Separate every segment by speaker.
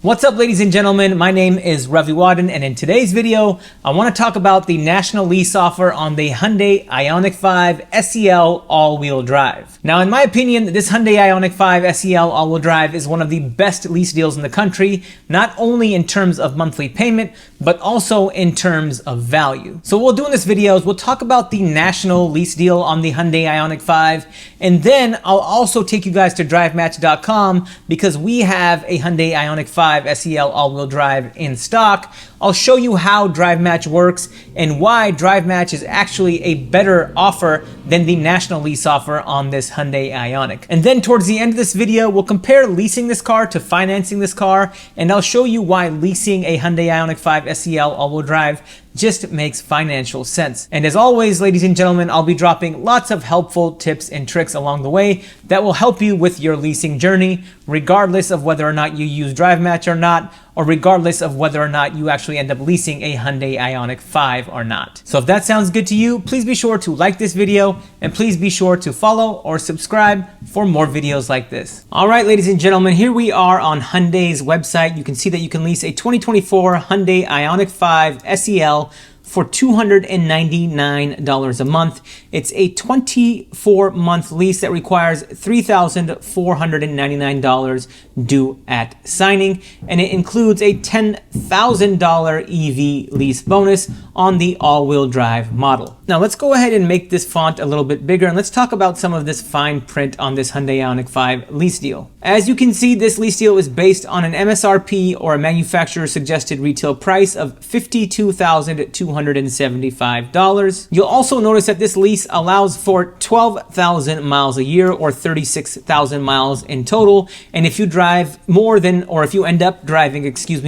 Speaker 1: What's up, ladies and gentlemen? My name is Ravi Wadden, and in today's video, I want to talk about the national lease offer on the Hyundai IONIQ 5 SEL all-wheel drive. Now, in my opinion, this Hyundai IONIQ 5 SEL all-wheel drive is one of the best lease deals in the country, not only in terms of monthly payment, but also in terms of value. So what we'll do in this video is we'll talk about the national lease deal on the Hyundai IONIQ 5, and then I'll also take you guys to DriveMatch.com because we have a Hyundai IONIQ 5 SEL all-wheel drive in stock. I'll show you how DriveMatch works and why DriveMatch is actually a better offer than the national lease offer on this Hyundai IONIQ. And then towards the end of this video, we'll compare leasing this car to financing this car, and I'll show you why leasing a Hyundai IONIQ 5 SEL all-wheel drive just makes financial sense. And as always, ladies and gentlemen, I'll be dropping lots of helpful tips and tricks along the way that will help you with your leasing journey, regardless of whether or not you use DriveMatch or not, or regardless of whether or not you actually end up leasing a Hyundai IONIQ 5 or not. So if that sounds good to you, please be sure to like this video and please be sure to follow or subscribe for more videos like this. All right, ladies and gentlemen, here we are on Hyundai's website. You can see that you can lease a 2024 Hyundai IONIQ 5 SEL for $299 a month. It's a 24-month lease that requires $3,499 due at signing, and it includes a $10,000 EV lease bonus on the all-wheel drive model. Now let's go ahead and make this font a little bit bigger, and let's talk about some of this fine print on this Hyundai IONIQ 5 lease deal. As you can see, this lease deal is based on an MSRP, or a manufacturer suggested retail price, of $52,275. You'll also notice that this lease allows for 12,000 miles a year, or 36,000 miles in total. And if you drive more than, or if you end up driving,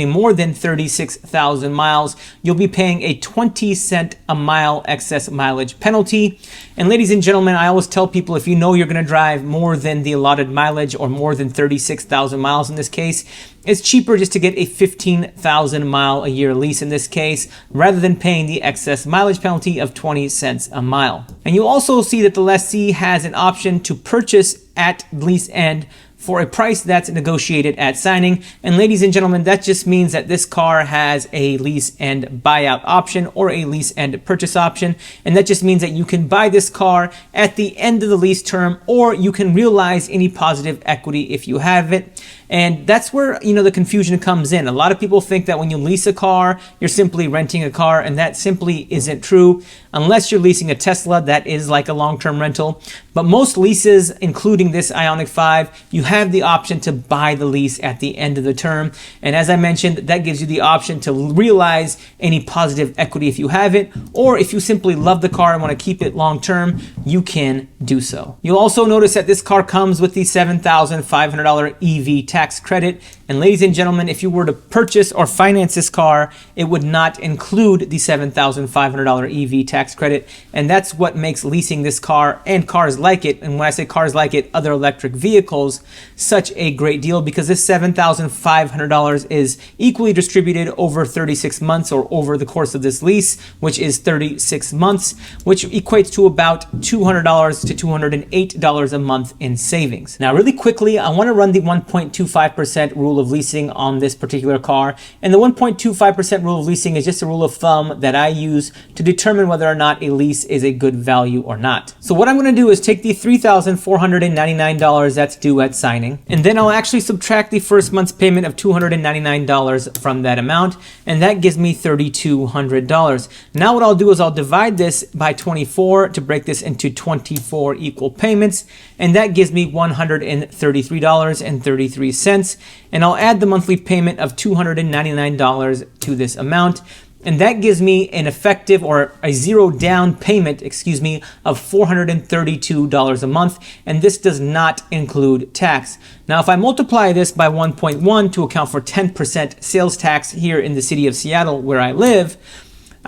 Speaker 1: more than 36,000 miles, you'll be paying a 20-cent a mile excess mileage penalty. And ladies and gentlemen, I always tell people, if you know you're going to drive more than the allotted mileage, or more than 36,000 miles in this case, it's cheaper just to get a 15,000 mile a year lease in this case, rather than paying the excess mileage penalty of 20 cents a mile. And you'll also see that the lessee has an option to purchase at lease end for a price that's negotiated at signing. And ladies and gentlemen, that just means that this car has a lease and buyout option, or a lease and purchase option. And that just means that you can buy this car at the end of the lease term, or you can realize any positive equity if you have it. And that's where, the confusion comes in. A lot of people think that when you lease a car, you're simply renting a car, and that simply isn't true. Unless you're leasing a Tesla, that is like a long-term rental. But most leases, including this IONIQ 5, you have the option to buy the lease at the end of the term. And as I mentioned, that gives you the option to realize any positive equity if you have it, or if you simply love the car and want to keep it long-term, you can do so. You'll also notice that this car comes with the $7,500 EV tax credit. And ladies and gentlemen, if you were to purchase or finance this car, it would not include the $7,500 EV tax credit. And that's what makes leasing this car and cars like it, and when I say cars like it, other electric vehicles, such a great deal, because this $7,500 is equally distributed over 36 months, or over the course of this lease, which is 36 months, which equates to about $200 to $208 a month in savings. Now, really quickly, I want to run the 1.25% rule of leasing on this particular car. And the 1.25% rule of leasing is just a rule of thumb that I use to determine whether or not a lease is a good value or not. So what I'm going to do is take the $3,499 that's due at signing, and then I'll actually subtract the first month's payment of $299 from that amount, and that gives me $3,200. Now what I'll do is I'll divide this by 24 to break this into 24 equal payments, and that gives me $133.33. And I'll add the monthly payment of $299 to this amount, and that gives me an effective, or a zero down payment, of $432 a month, and this does not include tax. Now, if I multiply this by 1.1 to account for 10% sales tax here in the city of Seattle, where I live,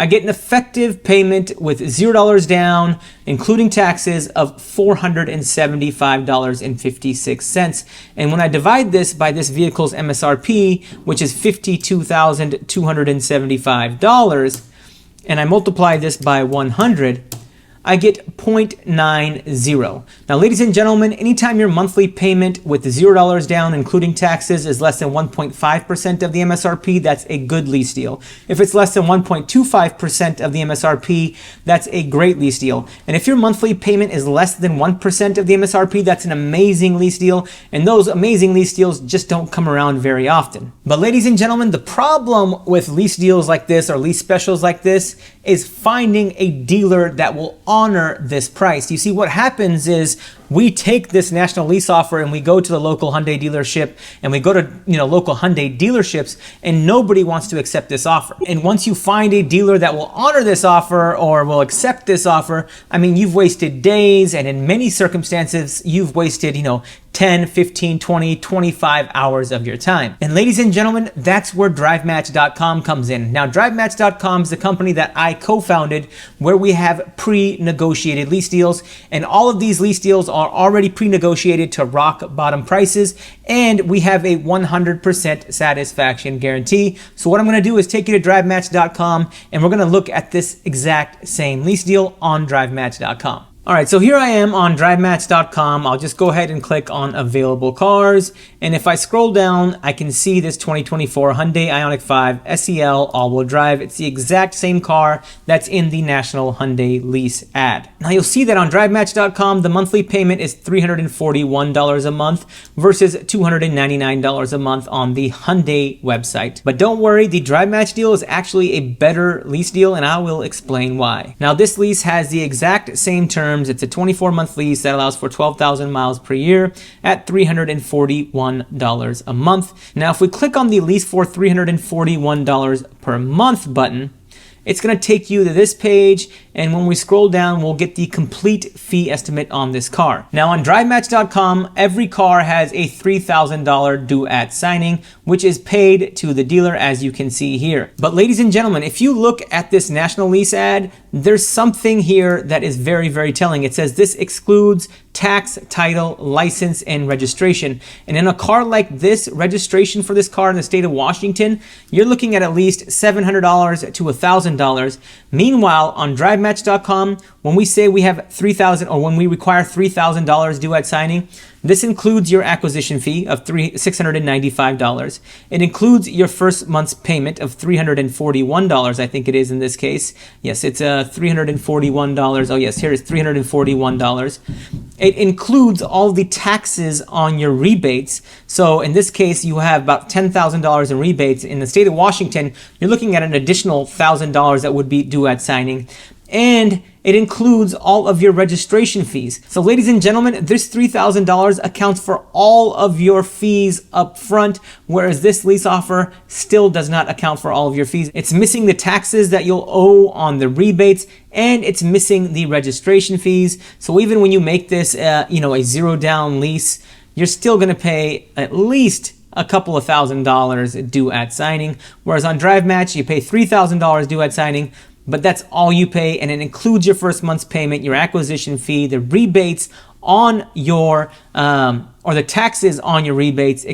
Speaker 1: I get an effective payment with $0 down, including taxes, of $475.56. And when I divide this by this vehicle's MSRP, which is $52,275, and I multiply this by 100, I get 0.90. Now, ladies and gentlemen, anytime your monthly payment with $0 down, including taxes, is less than 1.5% of the MSRP, that's a good lease deal. If it's less than 1.25% of the MSRP, that's a great lease deal. And if your monthly payment is less than 1% of the MSRP, that's an amazing lease deal. And those amazing lease deals just don't come around very often. But ladies and gentlemen, the problem with lease deals like this or lease specials like this is finding a dealer that will honor this price. You see, what happens is we take this national lease offer and we go to the local Hyundai dealership and we go to local Hyundai dealerships, and nobody wants to accept this offer. And once you find a dealer that will honor this offer or will accept this offer, I mean, you've wasted days, and in many circumstances, you've wasted 10, 15, 20, 25 hours of your time. And ladies and gentlemen, that's where DriveMatch.com comes in. Now, DriveMatch.com is the company that I co-founded, where we have pre-negotiated lease deals, and all of these lease deals are already pre-negotiated to rock bottom prices, and we have a 100% satisfaction guarantee. So what I'm gonna do is take you to DriveMatch.com, and we're gonna look at this exact same lease deal on DriveMatch.com. All right, so here I am on DriveMatch.com. I'll just go ahead and click on available cars. And if I scroll down, I can see this 2024 Hyundai IONIQ 5 SEL all-wheel drive. It's the exact same car that's in the National Hyundai Lease ad. Now you'll see that on DriveMatch.com, the monthly payment is $341 a month versus $299 a month on the Hyundai website. But don't worry, the DriveMatch deal is actually a better lease deal, and I will explain why. Now this lease has the exact same terms. It's a 24-month lease that allows for 12,000 miles per year at $341 a month. Now, if we click on the lease for $341 per month button, it's going to take you to this page, and when we scroll down, we'll get the complete fee estimate on this car. Now on DriveMatch.com, every car has a $3,000 due at signing, which is paid to the dealer, as you can see here. But ladies and gentlemen, if you look at this national lease ad, there's something here that is very, very telling. It says this excludes tax, title, license, and registration. And in a car like this, registration for this car in the state of Washington, you're looking at least $700 to $1,000. Meanwhile, on DriveMatch.com, when we say we have $3,000 or when we require $3,000 due at signing, this includes your acquisition fee of $695. It includes your first month's payment of $341, I think it is in this case. Yes, it's $341. Oh yes, here is $341. It includes all the taxes on your rebates. So in this case, you have about $10,000 in rebates. In the state of Washington, you're looking at an additional $1,000 that would be due at signing. And it includes all of your registration fees. So ladies and gentlemen, this $3,000 accounts for all of your fees up front, whereas this lease offer still does not account for all of your fees. It's missing the taxes that you'll owe on the rebates, and it's missing the registration fees. So even when you make this, a zero down lease, you're still gonna pay at least a couple of $1,000s due at signing. Whereas on DriveMatch, you pay $3,000 due at signing, but that's all you pay, and it includes your first month's payment, your acquisition fee, the rebates on your, or the taxes on your rebates,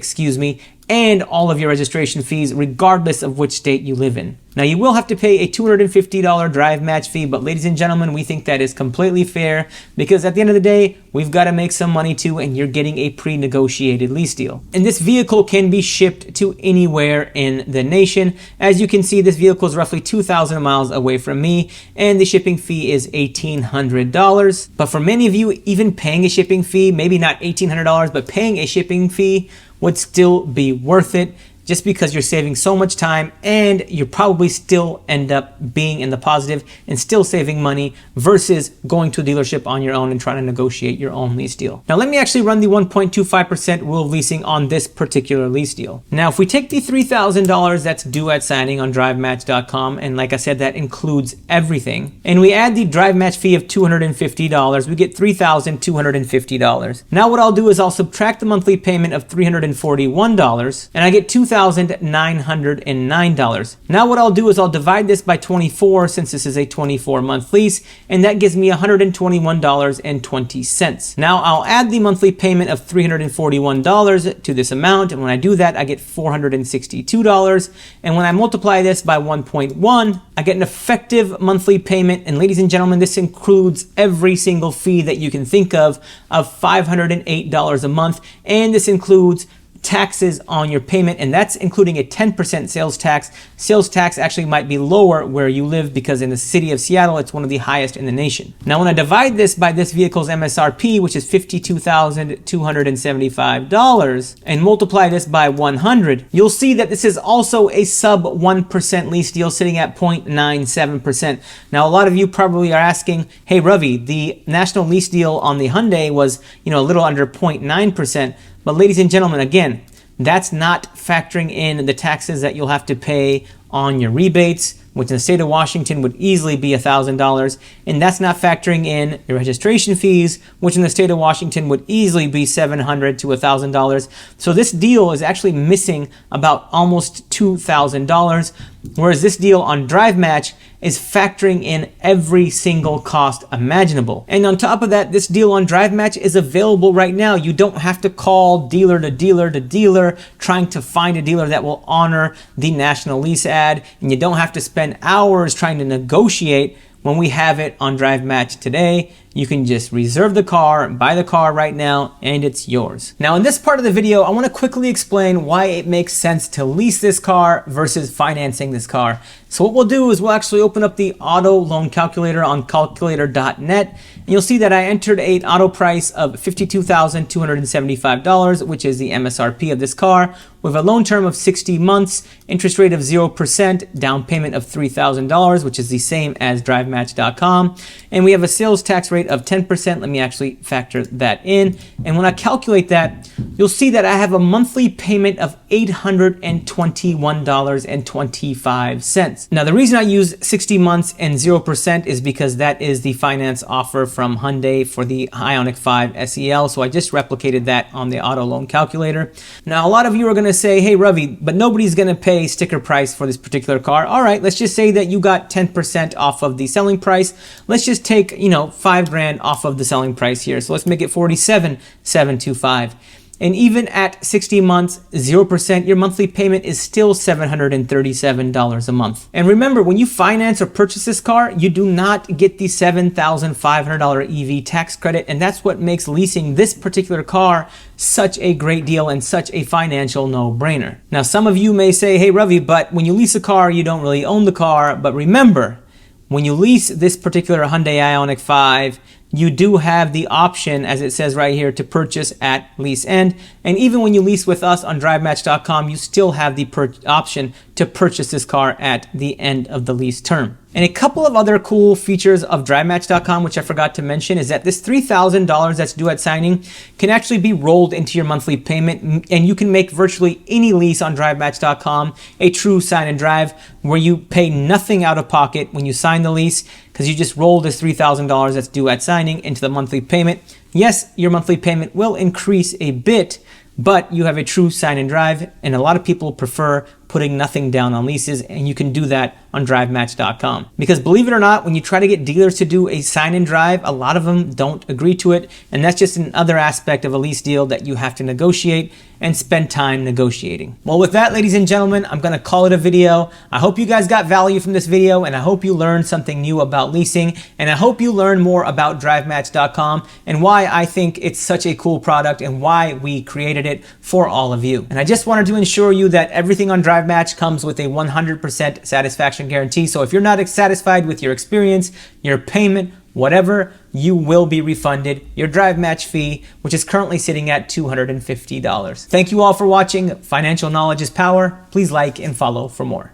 Speaker 1: and all of your registration fees, regardless of which state you live in. Now, you will have to pay a $250 DriveMatch fee, but ladies and gentlemen, we think that is completely fair, because at the end of the day, we've got to make some money too, and you're getting a pre-negotiated lease deal. And this vehicle can be shipped to anywhere in the nation. As you can see, this vehicle is roughly 2,000 miles away from me, and the shipping fee is $1,800. But for many of you, even paying a shipping fee, maybe not $1,800, but paying a shipping fee would still be worth it, just because you're saving so much time, and you probably still end up being in the positive and still saving money versus going to a dealership on your own and trying to negotiate your own lease deal. Now let me actually run the 1.25% rule of leasing on this particular lease deal. Now if we take the $3,000 that's due at signing on DriveMatch.com, and like I said, that includes everything, and we add the DriveMatch fee of $250, we get $3,250. Now what I'll do is I'll subtract the monthly payment of $341, and I get $2,000 $2,909. Now what I'll do is I'll divide this by 24 since this is a 24-month lease, and that gives me $121.20. Now I'll add the monthly payment of $341 to this amount, and when I do that I get $462, and when I multiply this by 1.1 I get an effective monthly payment, and ladies and gentlemen, this includes every single fee that you can think of $508 a month, and this includes taxes on your payment, and that's including a 10% sales tax. Sales tax actually might be lower where you live because in the city of Seattle, it's one of the highest in the nation. Now, when I divide this by this vehicle's MSRP, which is $52,275, and multiply this by 100, you'll see that this is also a sub 1% lease deal sitting at 0.97%. Now, a lot of you probably are asking, hey, Ravi, the national lease deal on the Hyundai was, a little under 0.9%. But ladies and gentlemen, again, that's not factoring in the taxes that you'll have to pay on your rebates, which in the state of Washington would easily be $1,000. And that's not factoring in your registration fees, which in the state of Washington would easily be $700 to $1,000. So this deal is actually missing about almost $2,000, whereas this deal on DriveMatch is factoring in every single cost imaginable. And on top of that, this deal on DriveMatch is available right now. You don't have to call dealer to dealer to dealer trying to find a dealer that will honor the national lease ad, and you don't have to spend hours trying to negotiate when we have it on DriveMatch today. You can just reserve the car, buy the car right now, and it's yours. Now in this part of the video, I want to quickly explain why it makes sense to lease this car versus financing this car. So what we'll do is we'll actually open up the auto loan calculator on calculator.net, and you'll see that I entered an auto price of $52,275, which is the MSRP of this car, with a loan term of 60 months, interest rate of 0%, down payment of $3,000, which is the same as DriveMatch.com, and we have a sales tax rate of 10%. Let me actually factor that in. And when I calculate that, you'll see that I have a monthly payment of $821.25. Now, the reason I use 60 months and 0% is because that is the finance offer from Hyundai for the IONIQ 5 SEL. So I just replicated that on the auto loan calculator. Now, a lot of you are going to say, hey, Ravi, but nobody's going to pay sticker price for this particular car. All right, let's just say that you got 10% off of the selling price. Let's just take, $5,000 off of the selling price here. So let's make it $47,725. And even at 60 months, 0%, your monthly payment is still $737 a month. And remember, when you finance or purchase this car, you do not get the $7,500 EV tax credit. And that's what makes leasing this particular car such a great deal and such a financial no-brainer. Now, some of you may say, hey, Ravi, but when you lease a car, you don't really own the car. But remember, when you lease this particular Hyundai IONIQ 5, you do have the option, as it says right here, to purchase at lease end. And even when you lease with us on DriveMatch.com, you still have the option to purchase this car at the end of the lease term. And a couple of other cool features of DriveMatch.com, which I forgot to mention, is that this $3,000 that's due at signing can actually be rolled into your monthly payment, and you can make virtually any lease on DriveMatch.com a true sign and drive where you pay nothing out of pocket when you sign the lease, because you just roll this $3,000 that's due at signing into the monthly payment. Yes, your monthly payment will increase a bit, but you have a true sign and drive, and a lot of people prefer putting nothing down on leases, and you can do that on DriveMatch.com. Because believe it or not, when you try to get dealers to do a sign and drive, a lot of them don't agree to it, and that's just another aspect of a lease deal that you have to negotiate and spend time negotiating. Well, with that, ladies and gentlemen, I'm gonna call it a video. I hope you guys got value from this video, and I hope you learned something new about leasing, and I hope you learned more about DriveMatch.com and why I think it's such a cool product and why we created it for all of you. And I just wanted to ensure you that everything on DriveMatch comes with a 100% satisfaction guarantee. So if you're not satisfied with your experience, your payment, whatever, you will be refunded your DriveMatch fee, which is currently sitting at $250. Thank you all for watching. Financial knowledge is power. Please like and follow for more.